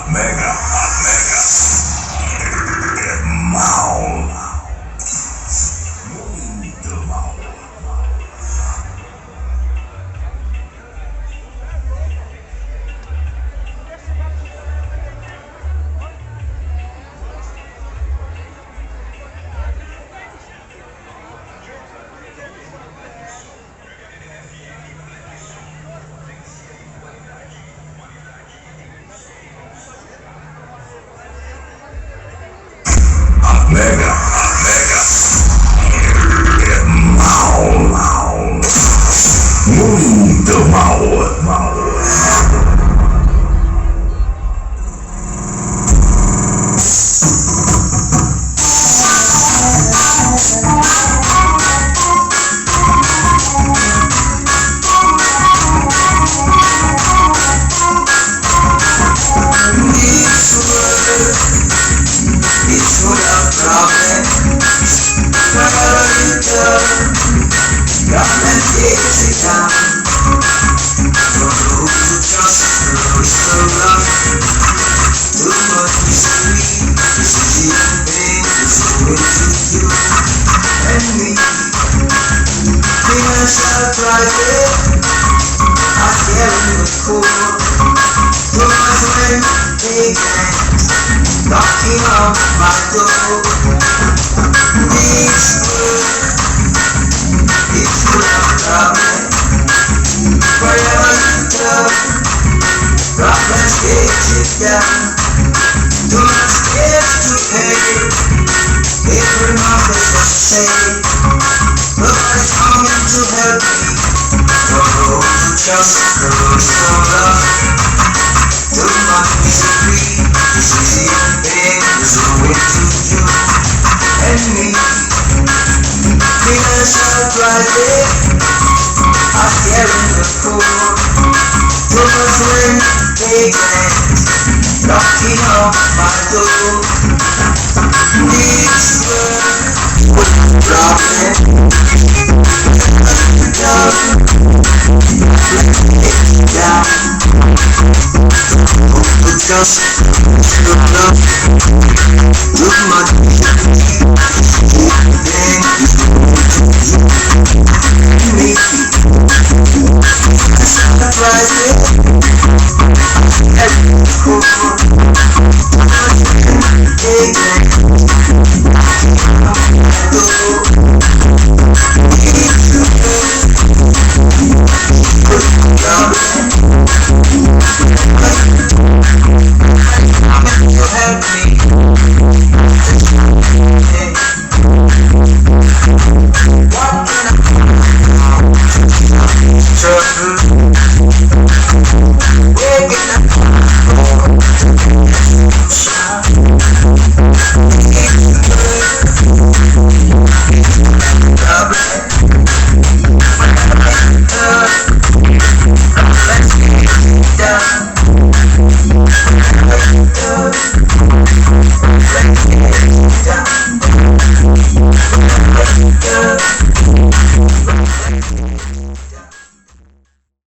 É mal. Muito mal. Mega é mal, muito mal. Knocking on my door. This world is full of problems. Wherever you go, problems get you down. Too much debt to pay. Every month is the same. Nobody's coming to help me. The road to just goes so long. Too much misery. This is the pain, there's no way to you and me. Financial crisis, I'm carrying the cold. Too much rain, payment, knocking on my door. This world was a problem. Down. Just look up, look much then me. Surprise it, cool. Help me. What can I trouble? Waking up. Down.